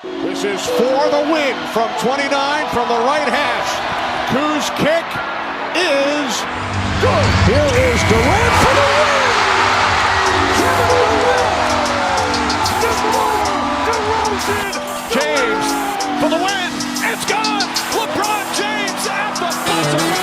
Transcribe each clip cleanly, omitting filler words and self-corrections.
This is for the win from 29 from the right hash. Koo's kick is good. Here is Durant for the win. James for the win. It's gone. LeBron James at the buzzer.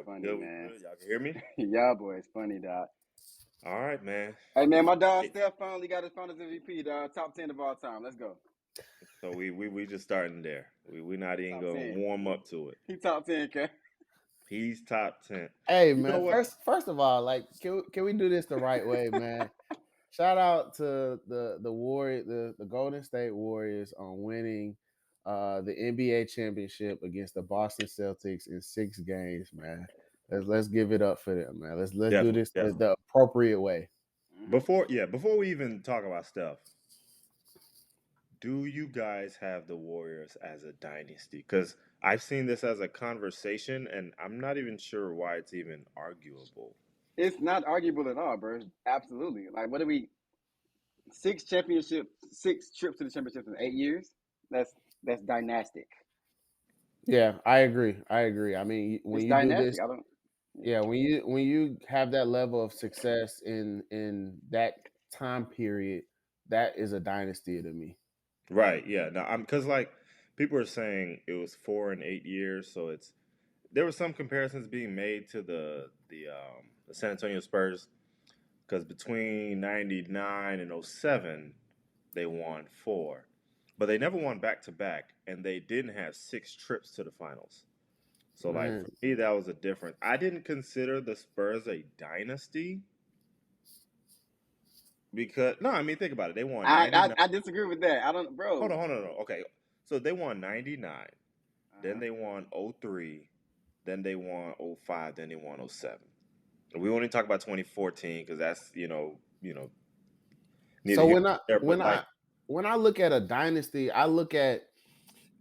Funny, man. Y'all can hear me? Y'all boys funny, dog. All right, man. Hey, man, my dog Steph finally got his Finals MVP, dog. Top 10 of all time. Let's go. So we just starting there. We not even going to warm up to it. He top 10, okay? He's top 10. Hey, man, first of all, like, can we do this the right way, man? Shout out to the Golden State Warriors on winning the NBA championship against the Boston Celtics in 6 games, man. Let's give it up for them, man. Let's do this the appropriate way. Before we even talk about stuff, do you guys have the Warriors as a dynasty? Because I've seen this as a conversation, and I'm not even sure why it's even arguable. It's not arguable at all, bro. Absolutely. Like, what are we? 6 championships, 6 trips to the championships in 8 years. That's dynastic. Yeah, I agree. I mean, when it's you dynastic. do this, when you have that level of success in that time period, that is a dynasty to me. Right. Yeah. Now, because like people are saying it was 4 and 8 years, so there were some comparisons being made to the San Antonio Spurs, because between 99 and 07, they won 4, but they never won back to back, and they didn't have 6 trips to the finals. So like for me, that was a difference. I didn't consider the Spurs a dynasty. Because think about it. They won. I disagree with that. I don't, bro. Hold on. Okay, so they won 99, then they won 03, then they won 05, then they won 07. We only talk about 2014 because that's So when I look at a dynasty, I look at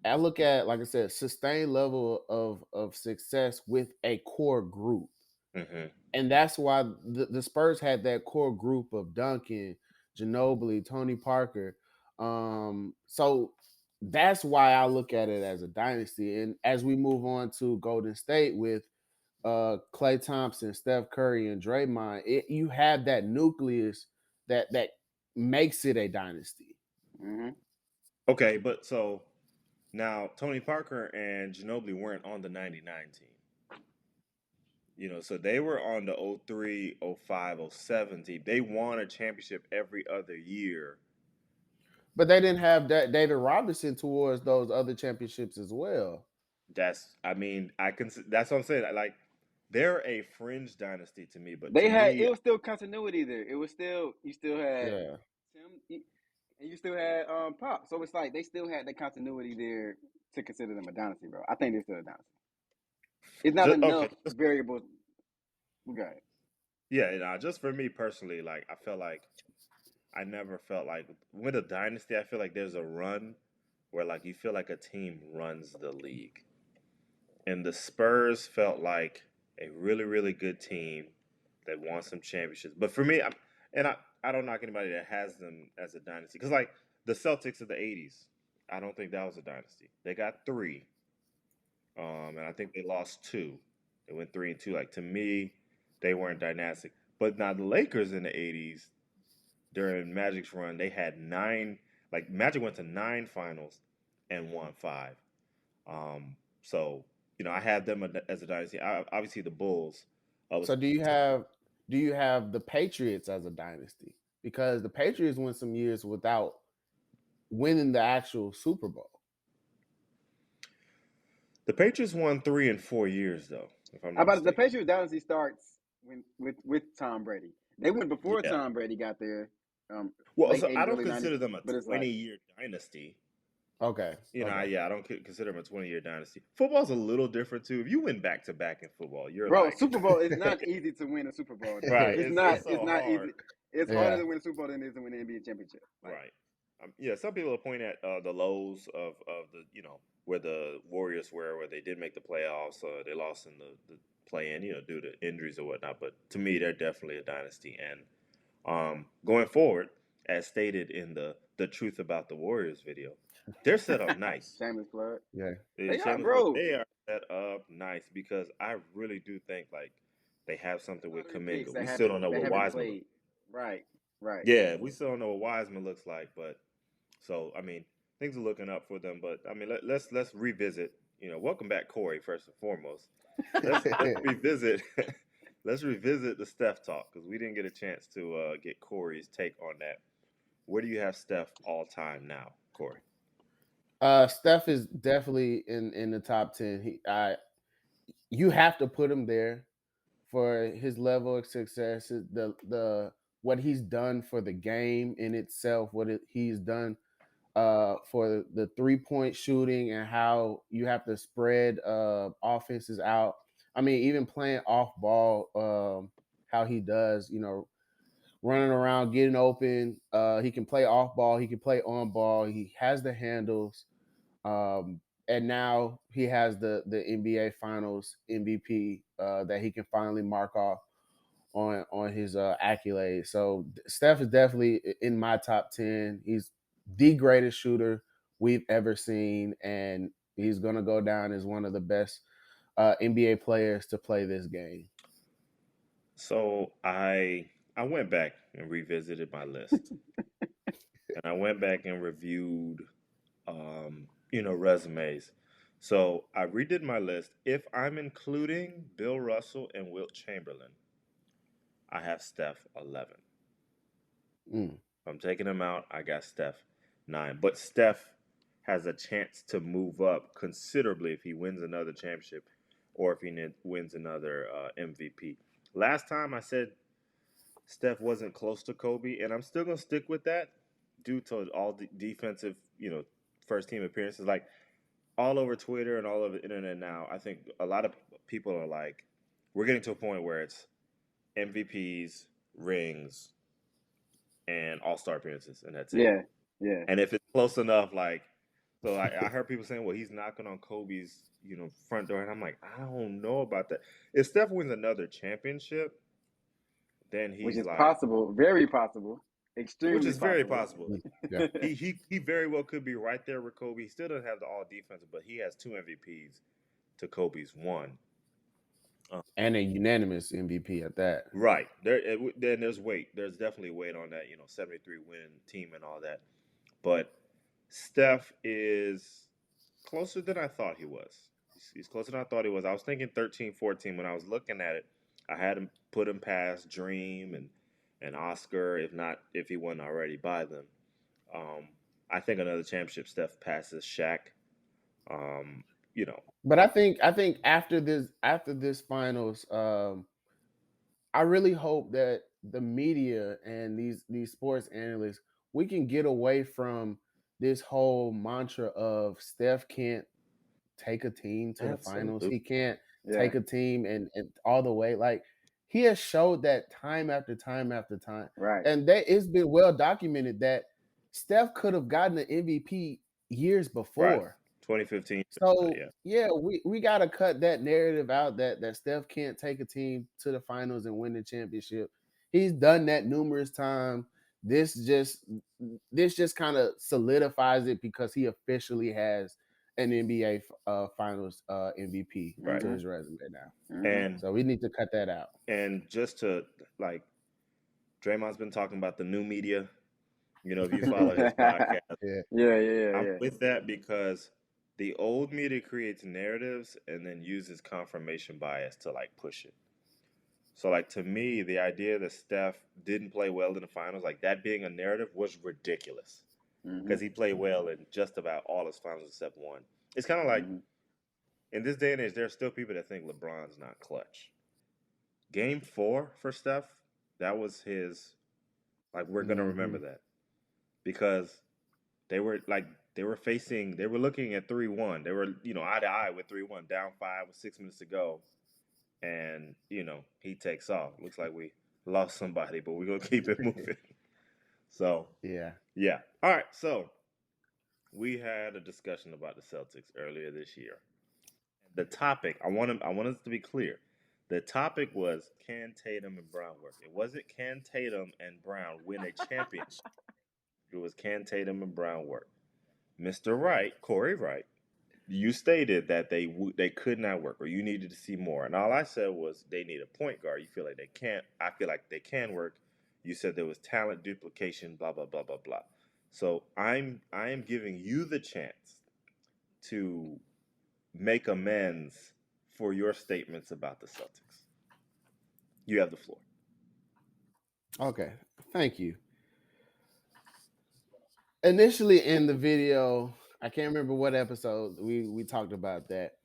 like I said, sustained level of success with a core group. Mm-hmm. And that's why the Spurs had that core group of Duncan, Ginobili, Tony Parker. So that's why I look at it as a dynasty. And as we move on to Golden State with Klay Thompson, Steph Curry, and Draymond, you have that nucleus that makes it a dynasty. Mm-hmm. Okay, but so now Tony Parker and Ginobili weren't on the 99 team. So they were on the 03, 05, 07 team. They won a championship every other year. But they didn't have David Robinson towards those other championships as well. That's what I'm saying. Like, they're a fringe dynasty to me, but it was still continuity there. It was still, you still had Tim, and you still had Pop. So it's like they still had the continuity there to consider them a dynasty, bro. I think they're still a dynasty. It's not enough variables. Okay. Yeah, just for me personally, like I felt like I never felt like with a dynasty, I feel like there's a run where like you feel like a team runs the league. And the Spurs felt like a really, really good team that won some championships. But for me, I don't knock anybody that has them as a dynasty. Because like the Celtics of the 80s, I don't think that was a dynasty. They got 3. And I think they lost 2. They went 3-2. Like, to me, they weren't dynastic. But now the Lakers in the 80s, during Magic's run, they had 9. Like, Magic went to 9 finals and won 5. So, I had them as a dynasty. Obviously, the Bulls. So do you have the Patriots as a dynasty? Because the Patriots went some years without winning the actual Super Bowl. The Patriots won 3 and 4 years, though. If I'm not mistaken. The Patriots dynasty starts with Tom Brady. They went before Tom Brady got there. I don't consider them a 20-year dynasty. Okay. I don't consider them a 20-year dynasty. Football's a little different too. If you win back-to-back in football, Super Bowl is not easy to win a Super Bowl. Right. It's not easy. It's harder to win a Super Bowl than it is to win an NBA championship. Right. Some people will point at the lows of the where the Warriors were, where they did make the playoffs. They lost in the play-in, due to injuries or whatnot. But to me, they're definitely a dynasty. And going forward, as stated in the Truth About the Warriors video, they're set up nice. Shameless plug. Yeah. They are, bro. They are set up nice because I really do think like they have something with Kuminga. We still don't know what Wiseman. Right. Yeah, we still don't know what Wiseman looks like, but so I mean things are looking up for them. But I mean let's revisit. Welcome back, Corey. First and foremost, let's revisit. Let's revisit the Steph talk because we didn't get a chance to get Corey's take on that. Where do you have Steph all time now, Corey? Steph is definitely in the top 10. You have to put him there for his level of success. The what he's done for the game in itself, he's done for the 3-point shooting and how you have to spread offenses out. I mean, even playing off ball, how he does, running around, getting open. He can play off ball. He can play on ball. He has the handles. And now he has the NBA Finals MVP that he can finally mark off on his accolades. So Steph is definitely in my top 10. He's the greatest shooter we've ever seen, and he's going to go down as one of the best NBA players to play this game. So I went back and revisited my list, and I went back and reviewed, resumes. So I redid my list. If I'm including Bill Russell and Wilt Chamberlain, I have Steph 11. If I'm taking them out, I got Steph 9. But Steph has a chance to move up considerably if he wins another championship or if he wins another MVP. Last time I said Steph wasn't close to Kobe, and I'm still going to stick with that due to all the defensive, first team appearances. Like all over Twitter and all over the internet now, I think a lot of people are like, we're getting to a point where it's MVPs, rings, and all-star appearances, and that's it. Yeah. And if it's close enough, like, so I heard people saying, well, he's knocking on Kobe's, front door, and I'm like, I don't know about that. If Steph wins another championship, then he's which is like possible, very possible, extremely which is possible. very possible. Yeah. He very well could be right there with Kobe. He still doesn't have the all defensive, but he has 2 MVPs to Kobe's 1. And a unanimous MVP at that. Right. Then there's weight. There's definitely weight on that, 73 win team and all that. But Steph is closer than I thought he was. He's closer than I thought he was. I was thinking 13, 14 when I was looking at it. I had him put him past Dream and Oscar, if he wasn't already by them. I think another championship Steph passes Shaq. But I think after this finals, I really hope that the media and these sports analysts, we can get away from this whole mantra of Steph can't take a team to the finals. He can't take a team and all the way. Like he has showed that time after time after time. Right. And it's been well documented that Steph could have gotten the MVP years before. Right. 2015. So we got to cut that narrative out that Steph can't take a team to the finals and win the championship. He's done that numerous times. This just kind of solidifies it because he officially has an NBA Finals MVP to his resume now. And so we need to cut that out. And just to like, Draymond's been talking about the new media. If you follow his podcast, I'm with that because the old media creates narratives and then uses confirmation bias to like push it. So like to me, the idea that Steph didn't play well in the finals, like that being a narrative, was ridiculous because he played well in just about all his finals except one. It's kind of like in this day and age, there are still people that think LeBron's not clutch. Game 4 for Steph, that was his. Like we're gonna remember that because they were looking at 3-1. They were, eye to eye with 3-1, down 5 with 6 minutes to go. And, he takes off. Looks like we lost somebody, but we're going to keep it moving. So, yeah. All right. So, we had a discussion about the Celtics earlier this year. The topic, I want us to be clear. The topic was, can Tatum and Brown work? It wasn't, can Tatum and Brown win a championship? It was, can Tatum and Brown work? Mr. Wright, Corey Wright, you stated that they could not work, or you needed to see more. And all I said was they need a point guard. You feel like they can't. I feel like they can work. You said there was talent duplication, blah blah blah blah blah. So I am giving you the chance to make amends for your statements about the Celtics. You have the floor. Okay, thank you. Initially in the video, I can't remember what episode we talked about that.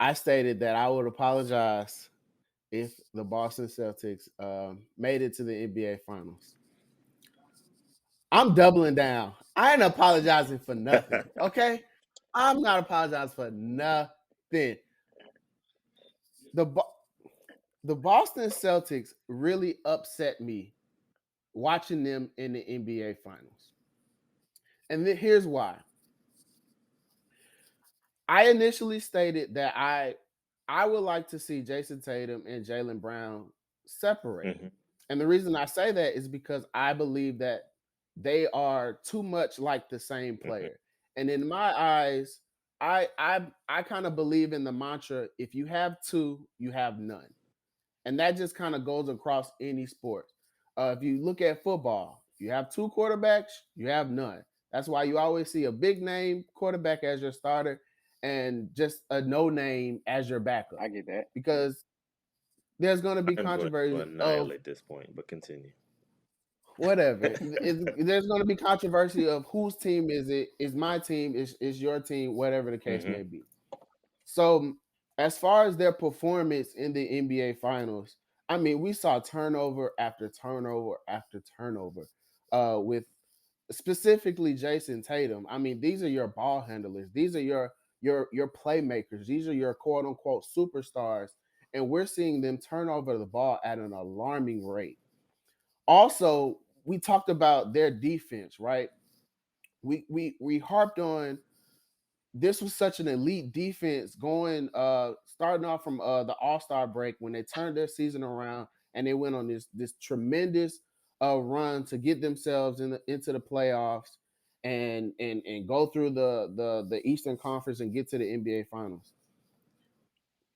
I stated that I would apologize if the Boston Celtics made it to the NBA Finals. I'm doubling down. I ain't apologizing for nothing. Okay, I'm not apologizing for nothing. The Boston Celtics really upset me watching them in the NBA Finals, and here's why. I initially stated that I would like to see Jason Tatum and Jaylen Brown separate. Mm-hmm. And the reason I say that is because I believe that they are too much like the same player. Mm-hmm. And in my eyes, I kind of believe in the mantra, if you have two, you have none. And that just kind of goes across any sport. If you look at football, you have two quarterbacks, you have none. That's why you always see a big name quarterback as your starter and just a no name as your backup. I get that. Because there's going to be controversy. I'm going to annihilate this point, but continue. Whatever. There's going to be controversy of whose team is it? Is my team? Is your team? Whatever the case may be. So as far as their performance in the NBA Finals, I mean, we saw turnover after turnover after turnover with specifically Jason Tatum. I mean, these are your ball handlers. These are your playmakers. These are your quote unquote superstars. And we're seeing them turn over the ball at an alarming rate. Also, we talked about their defense, right? We harped on this was such an elite defense going starting off from the All-Star break when they turned their season around and they went on this tremendous run to get themselves into the playoffs and go through the Eastern Conference and get to the NBA Finals.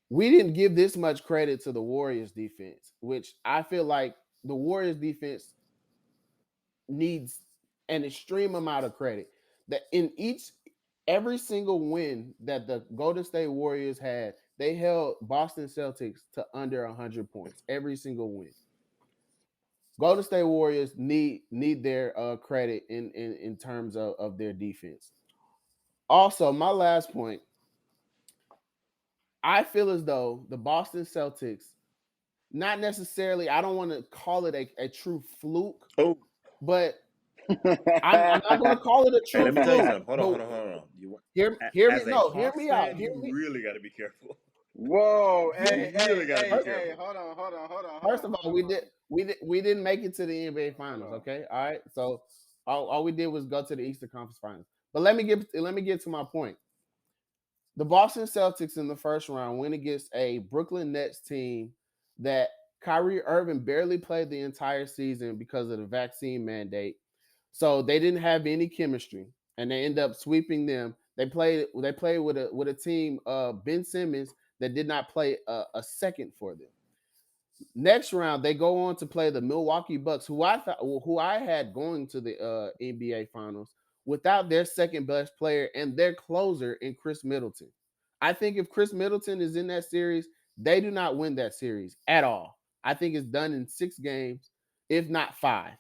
We didn't give this much credit to the Warriors defense, which I feel like the Warriors defense needs an extreme amount of credit. That in every single win that the Golden State Warriors had, they held Boston Celtics to under 100 points. Every single win. Golden State Warriors need their credit in terms of their defense. Also, my last point, I feel as though the Boston Celtics, not necessarily, I don't want to call it a true fluke, but I'm not going to call it a true fluke. Let me tell you something. Hold on. Hear me out. You really got to be careful. Whoa! Hey, hold on. First of all, we didn't make it to the NBA Finals. Okay, all right. So all we did was go to the Eastern Conference Finals. But let me get to my point. The Boston Celtics in the first round went against a Brooklyn Nets team that Kyrie Irving barely played the entire season because of the vaccine mandate. So they didn't have any chemistry, and they end up sweeping them. They played with a team, Ben Simmons, that did not play a second for them. Next round, they go on to play the Milwaukee Bucks, who I had going to the NBA Finals without their second best player and their closer in Chris Middleton. I think if Chris Middleton is in that series, they do not win that series at all. I think it's done in 6 games, if not 5.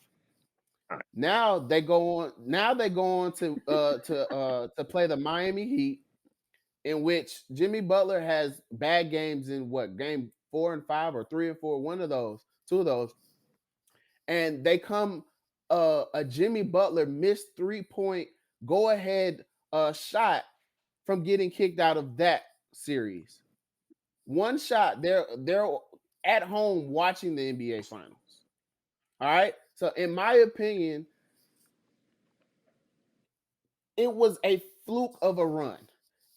Now they go on to play the Miami Heat, in which Jimmy Butler has bad games in game 4 and 5 or 3 and 4, two of those. And they come a Jimmy Butler missed 3-point go ahead shot from getting kicked out of that series. One shot, they're at home watching the NBA Finals. All right. So in my opinion, It was a fluke of a run.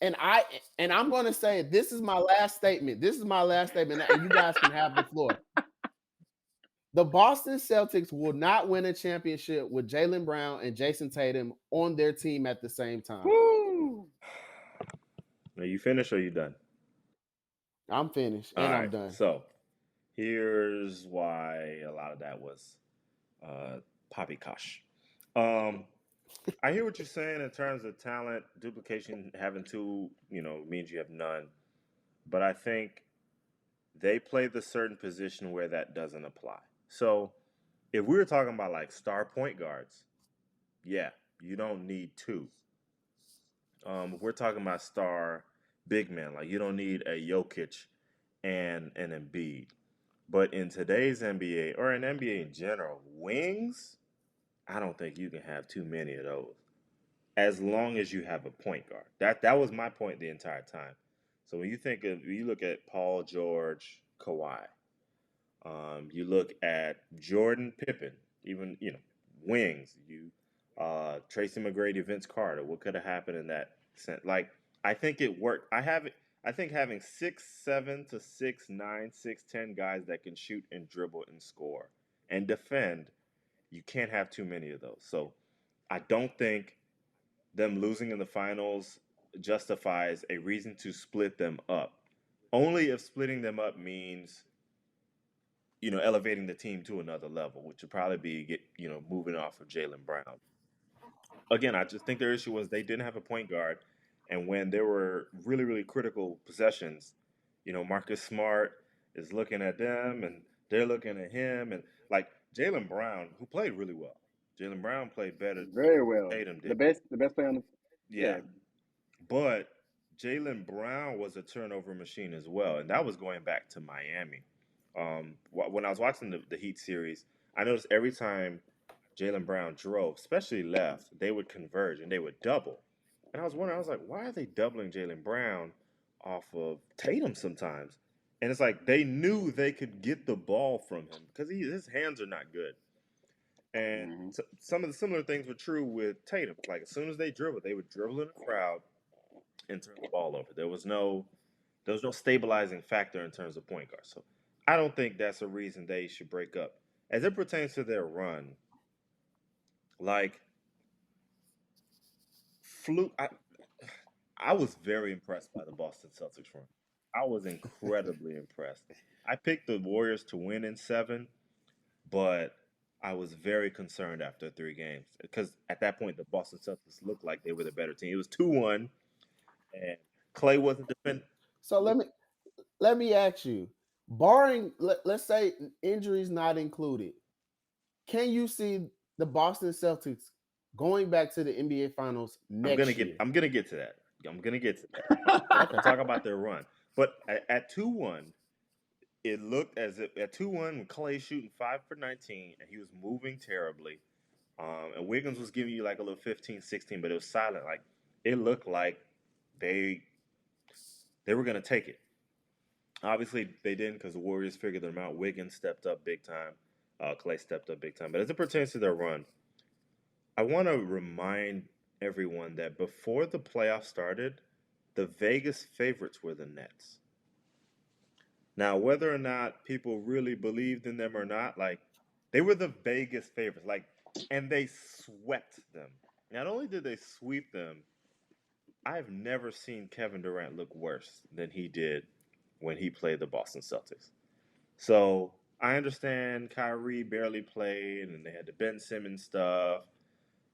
And I'm going to say this is my last statement. This is my last statement, and you guys can have the floor. The Boston Celtics will not win a championship with Jaylen Brown and Jason Tatum on their team at the same time. Woo! Are you finished or are you done? I'm finished and I'm done. So here's why a lot of that was poppycock. I hear what you're saying in terms of talent duplication. Having two, means you have none. But I think they play the certain position where that doesn't apply. So if we were talking about like star point guards, yeah, you don't need two. If we're talking about star big men, like you don't need a Jokic and an Embiid. But in today's NBA or in NBA in general, wings, I don't think you can have too many of those. As long as you have a point guard. That was my point the entire time. So when you look at Paul George, Kawhi, you look at Jordan, Pippen, even wings. Tracy McGrady, Vince Carter. What could have happened in that sense? Like I think it worked. I think having 6'7" to 6'9", 6'10" guys that can shoot and dribble and score and defend, you can't have too many of those. So I don't think them losing in the finals justifies a reason to split them up. Only if splitting them up means, elevating the team to another level, which would probably be moving off of Jaylen Brown. Again, I just think their issue was they didn't have a point guard, and when there were really, really critical possessions, Marcus Smart is looking at them, and they're looking at him, and like Jaylen Brown, who played really well. Jaylen Brown played better Very well. than Tatum did. The best player on the yeah. But Jaylen Brown was a turnover machine as well, and that was going back to Miami. When I was watching the Heat series, I noticed every time Jaylen Brown drove, especially left, they would converge and they would double. And I was wondering, why are they doubling Jaylen Brown off of Tatum sometimes? And it's like they knew they could get the ball from him because his hands are not good. And some of the similar things were true with Tatum. Like as soon as they dribbled, they would dribble in the crowd and turn the ball over. There was no stabilizing factor in terms of point guard. So I don't think that's a reason they should break up. As it pertains to their run, like fluke, I was very impressed by the Boston Celtics run. I was incredibly impressed. I picked the Warriors to win in 7, but I was very concerned after 3 games because at that point the Boston Celtics looked like they were the better team. It was 2-1, and Clay wasn't defending. So let me ask you, barring let's say injuries not included, can you see the Boston Celtics going back to the NBA Finals next year? I'm gonna get to that. I'm gonna talk about their run. But at 2-1, it looked as if at 2-1 when Clay shooting 5 for 19 and he was moving terribly. And Wiggins was giving you like a little 15, 16, but it was silent. Like it looked like they were gonna take it. Obviously, they didn't because the Warriors figured them out. Wiggins stepped up big time. Clay stepped up big time. But as it pertains to their run, I want to remind everyone that before the playoffs started, the Vegas favorites were the Nets. Now, whether or not people really believed in them or not, like, they were the Vegas favorites. Like, and they swept them. Not only did they sweep them, I've never seen Kevin Durant look worse than he did when he played the Boston Celtics. So I understand Kyrie barely played and they had the Ben Simmons stuff.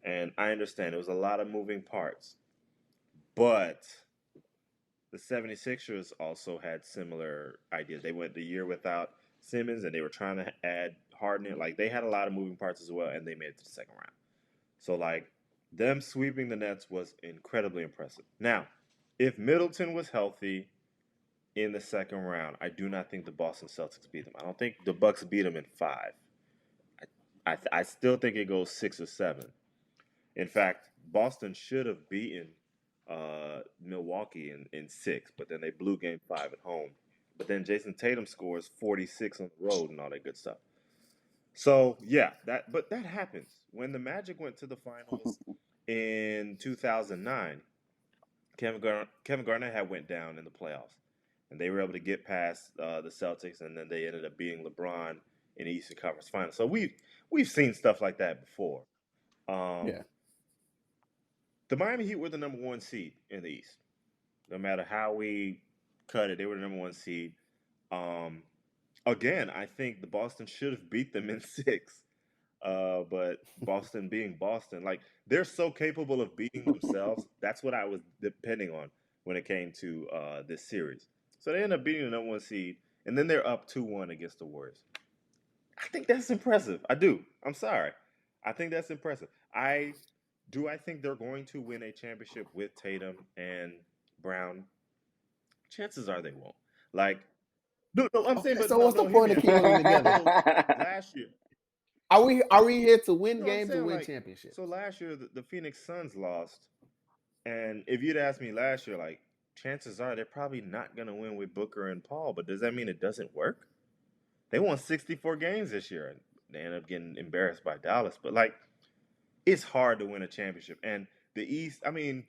And I understand it was a lot of moving parts. But the 76ers also had similar ideas. They went the year without Simmons and they were trying to add Harden. Like they had a lot of moving parts as well and they made it to the second round. So like them sweeping the Nets was incredibly impressive. Now, if Middleton was healthy in the second round, I do not think the Boston Celtics beat them. I don't think the Bucks beat them in 5. I still think it goes 6 or 7. In fact, Boston should have beaten Milwaukee in 6, but then they blew game 5 at home. But then Jason Tatum scores 46 on the road and all that good stuff. So yeah, that happens. When the Magic went to the finals, in 2009, Kevin Garnett had went down in the playoffs, and they were able to get past the Celtics, and then they ended up beating LeBron in the Eastern Conference Finals. So we've seen stuff like that before. Yeah. The Miami Heat were the number 1 seed in the East. No matter how we cut it, they were the number 1 seed. Again, I think the Boston should have beat them in 6. But Boston being Boston, like they're so capable of beating themselves. That's what I was depending on when it came to this series. So they end up beating the number 1 seed, and then they're up 2-1 against the Warriors. I think that's impressive. I do. I'm sorry. I think that's impressive. I think they're going to win a championship with Tatum and Brown. Chances are they won't. Like, no, I'm saying, but so what's the hear point me of out. keeping them together? Last year, Are we here to win I'm games saying, and win like, championships? so last year the Phoenix Suns lost, and if you'd asked me last year, like, chances are they're probably not going to win with Booker and Paul. But does that mean it doesn't work? They won 64 games this year, and they ended up getting embarrassed by Dallas. But like, it's hard to win a championship, and the East. I mean,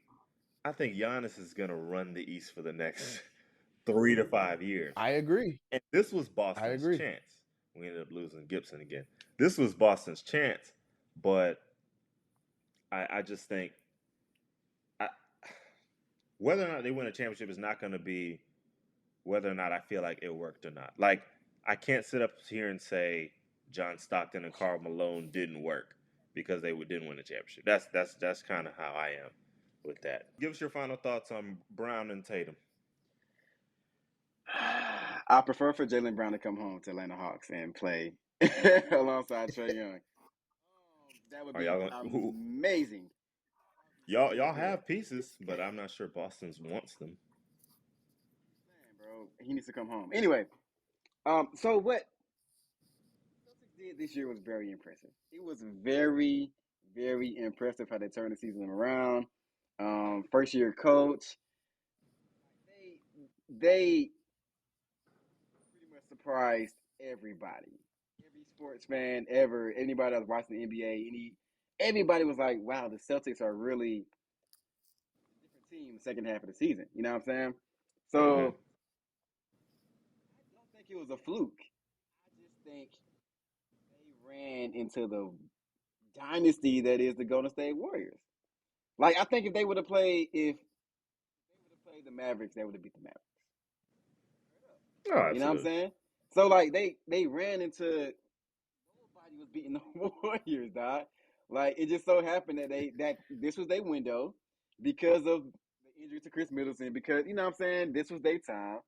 I think Giannis is going to run the East for the next 3 to 5 years. I agree. And this was Boston's chance. We ended up losing Gibson again. This was Boston's chance, but I just think whether or not they win a championship is not going to be whether or not I feel like it worked or not. Like, I can't sit up here and say John Stockton and Karl Malone didn't work because they didn't win a championship. That's kind of how I am with that. Give us your final thoughts on Brown and Tatum. I prefer for Jaylen Brown to come home to Atlanta Hawks and play alongside Trae Young. That would be amazing. Y'all have pieces, but I'm not sure Boston wants them. Man, bro, he needs to come home. Anyway, so what Celtics did this year was very impressive. It was very, very impressive how they turned the season around. First year coach. They pretty much surprised everybody. Every sports fan ever, anybody that was watching the NBA, everybody was like, wow, the Celtics are really a different team the second half of the season. You know what I'm saying? So I don't think it was a fluke. I just think they ran into the dynasty that is the Golden State Warriors. Like, I think if they would have played the Mavericks, they would have beat the Mavericks. Oh, you know what I'm saying? So like they ran into nobody was beating the Warriors, dog. Like, it just so happened that this was their window because of the injury to Chris Middleton. Because, you know what I'm saying, this was their time.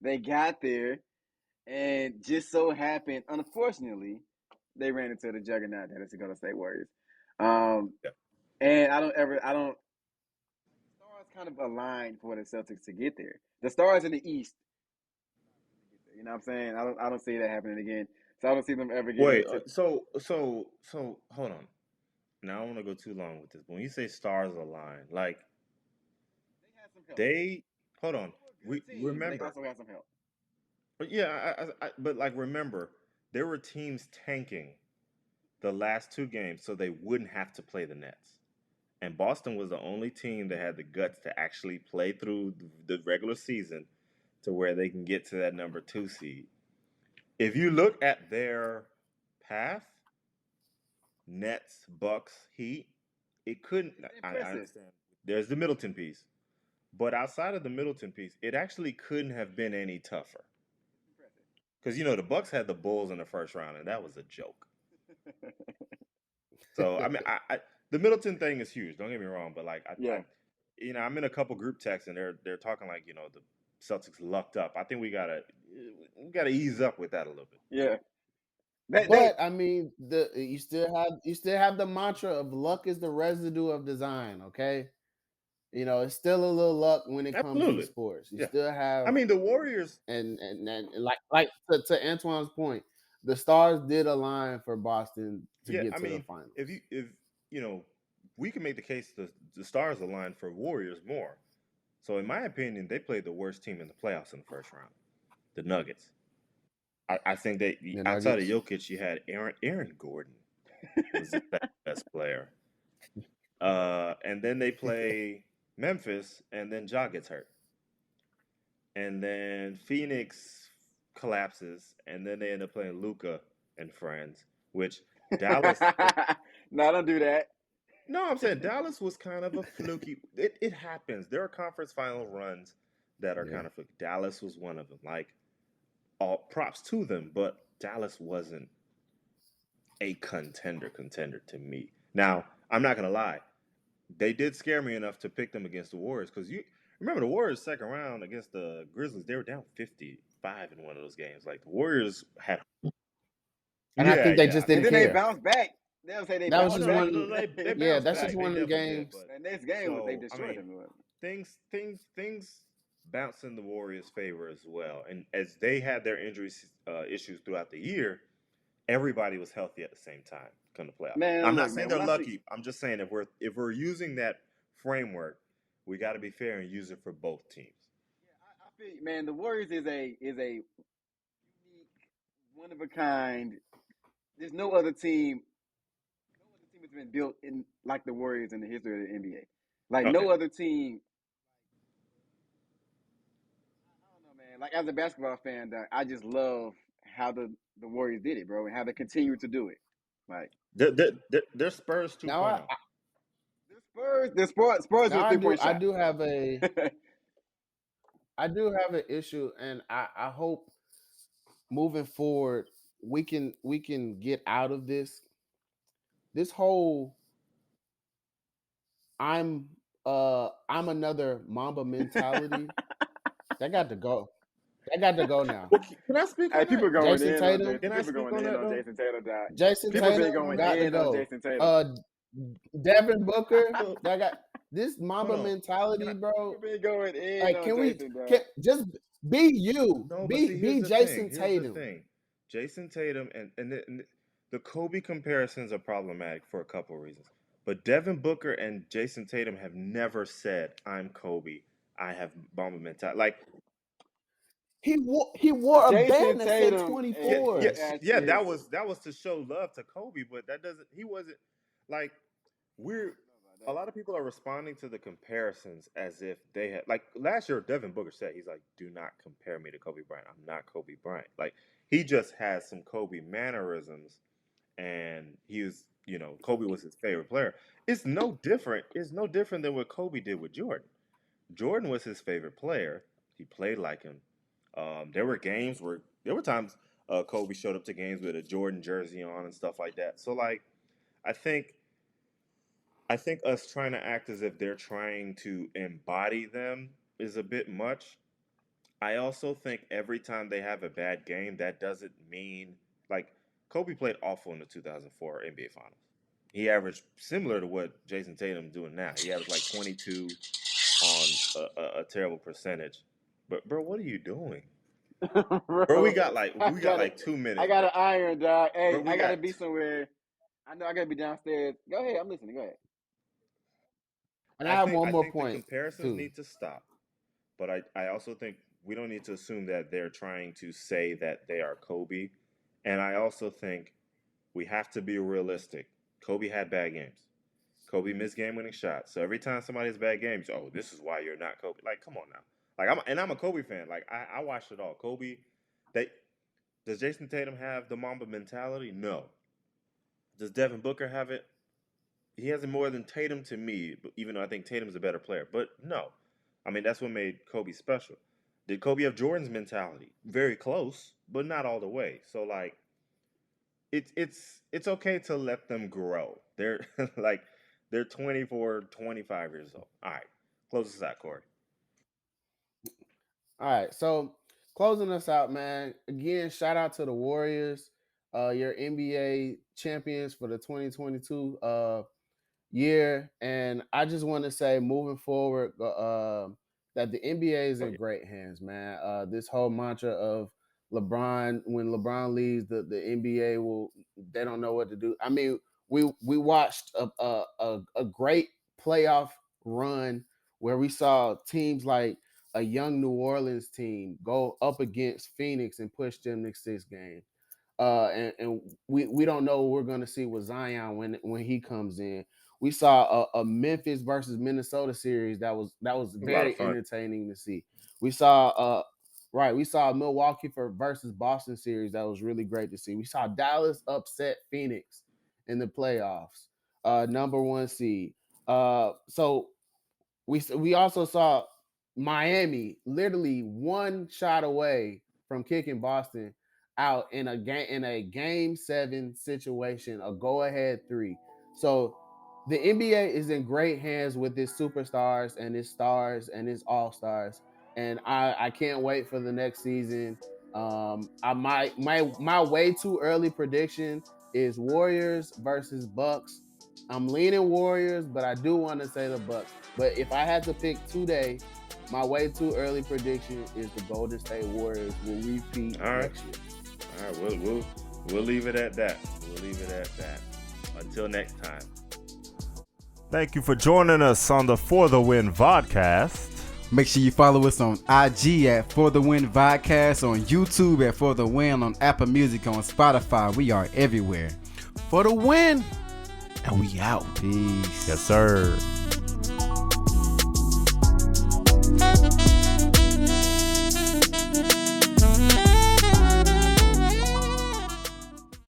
They got there, and just so happened, unfortunately, they ran into the juggernaut that is the Golden State Warriors. And I don't. The stars kind of aligned for the Celtics to get there. The stars in the East. You know what I'm saying? I don't see that happening again. So I don't see them ever getting. Wait, so hold on. Now I don't want to go too long with this. But when you say stars align, like they hold on. Remember, they also have some help. But yeah, but like remember, there were teams tanking the last 2 games so they wouldn't have to play the Nets. And Boston was the only team that had the guts to actually play through the regular season to where they can get to that number 2 seed. If you look at their path, Nets, Bucks, Heat, it couldn't. I understand. There's the Middleton piece. But outside of the Middleton piece, it actually couldn't have been any tougher. Because, the Bucks had the Bulls in the first round, and that was a joke. So, I mean, the Middleton thing is huge. Don't get me wrong, but like, I'm in a couple group texts, and they're talking like, the Celtics lucked up. I think we gotta ease up with that a little bit. Yeah. But I mean, you still have the mantra of luck is the residue of design. Okay, it's still a little luck when it comes to sports. You still have. I mean, the Warriors and like to Antoine's point, the stars did align for Boston to get to the finals. If we can make the case the stars aligned for Warriors more. So in my opinion, they played the worst team in the playoffs in the first round, the Nuggets. I think that outside of Jokic, you had Aaron Gordon was the best player. And then they play Memphis, and then Ja gets hurt. And then Phoenix collapses, and then they end up playing Luca and friends, which Dallas. No, don't do that. No, I'm saying Dallas was kind of a fluky. It happens. There are conference final runs that are kind of fluky. Dallas was one of them. Like, all props to them, but Dallas wasn't a contender to me. Now, I'm not gonna lie, they did scare me enough to pick them against the Warriors because you remember the Warriors second round against the Grizzlies, they were down 55 in one of those games. Like the Warriors had, and I think they just And didn't then they care. bounced back. They'll say they That was bounced just back. one. they Yeah, bounced that's back. just They one of the definitely games. did, but The next game, they destroyed them. things bounced in the Warriors' favor as well. And as they had their injury issues throughout the year, everybody was healthy at the same time. Come to playoffs. Man, I'm look, not saying man, they're when I lucky. I'm just saying if we're using that framework, we got to be fair and use it for both teams. I feel, man, the Warriors is a unique, one of a kind. There's no other team has been built in like the Warriors in the history of the NBA. Like Okay. no other team. I don't know, man. Like as a basketball fan, I just love how the Warriors did it, bro, and how they continue to do it. Like They're Spurs 2.0. Now the Spurs now with I 3-point I shot. do have a I do have an issue, and I hope moving forward we can get out of this whole I'm another Mamba mentality. That got to go. That got to go now. Well, can I speak Hey, on people that? going Jason in on Tatum. Jason. Can I People speak going on in that on though? Jason Tatum. Dog. Jason People been Tatum going got to in on go. Jason Tatum. Devin Booker, Well, that got this Mamba hold on. mentality, bro. People been going in Like, on can we Jason. Dog. can just be you? No, but see, here's Be the Jason thing. Tatum. Jason Tatum and the Kobe comparisons are problematic for a couple of reasons. But Devin Booker and Jason Tatum have never said, "I'm Kobe. I have Mamba mentality." Like He wore a Jason band that said Tatum 24. that was to show love to Kobe, but that doesn't. He wasn't like we're. A lot of people are responding to the comparisons as if they had like last year. Devin Booker said he's like, "Do not compare me to Kobe Bryant. I'm not Kobe Bryant." Like he just has some Kobe mannerisms, and he was, Kobe was his favorite player. It's no different. It's no different than what Kobe did with Jordan. Jordan was his favorite player. He played like him. There were times Kobe showed up to games with a Jordan jersey on and stuff like that. So like, I think us trying to act as if they're trying to embody them is a bit much. I also think every time they have a bad game, that doesn't mean like Kobe played awful in the 2004 NBA Finals. He averaged similar to what Jason Tatum's doing now. He averaged like 22 on a terrible percentage. But bro, what are you doing? Bro, we got like 2 minutes. I got an iron, dog. Hey, Bro, I gotta be somewhere. I know I gotta be downstairs. Go ahead, I'm listening. Go ahead. And I have one more think point. the comparisons need to stop. But I also think we don't need to assume that they're trying to say that they are Kobe. And I also think we have to be realistic. Kobe had bad games. Kobe missed game-winning shots. So every time somebody has bad games, oh, this is why you're not Kobe. Like, come on now. Like I'm a Kobe fan. Like I watched it all. Kobe, does Jason Tatum have the Mamba mentality? No. Does Devin Booker have it? He has it more than Tatum to me, even though I think Tatum's a better player. But no. I mean, that's what made Kobe special. Did Kobe have Jordan's mentality? Very close, but not all the way. So like it's okay to let them grow. They're like they're 24, 25 years old. All right. Close this out, Corey. All right, so closing us out, man. Again, shout out to the Warriors, your NBA champions for the 2022 year. And I just want to say, moving forward, that the NBA is in great hands, man. This whole mantra of LeBron, when LeBron leaves, the NBA they don't know what to do. I mean, we watched a great playoff run where we saw teams like a young New Orleans team go up against Phoenix and push them to 6 games. And we don't know what we're going to see with Zion when he comes in. We saw a Memphis versus Minnesota series that was very entertaining to see. We saw we saw a Milwaukee versus Boston series that was really great to see. We saw Dallas upset Phoenix in the playoffs, number 1 seed. So we also saw Miami literally one shot away from kicking Boston out in a game 7 situation, a go-ahead 3. So the NBA is in great hands with its superstars and its stars and its all-stars. And I can't wait for the next season. My way too early prediction is Warriors versus Bucks. I'm leaning Warriors, but I do want to say the Bucks. But if I had to pick today, my way too early prediction is the Golden State Warriors will repeat next year. All right, we'll leave it at that. Until next time. Thank you for joining us on the For the Win Vodcast. Make sure you follow us on IG at For the Win Vodcast, on YouTube at For the Win, on Apple Music, on Spotify. We are everywhere. For the win. And we out. Peace. Yes, sir.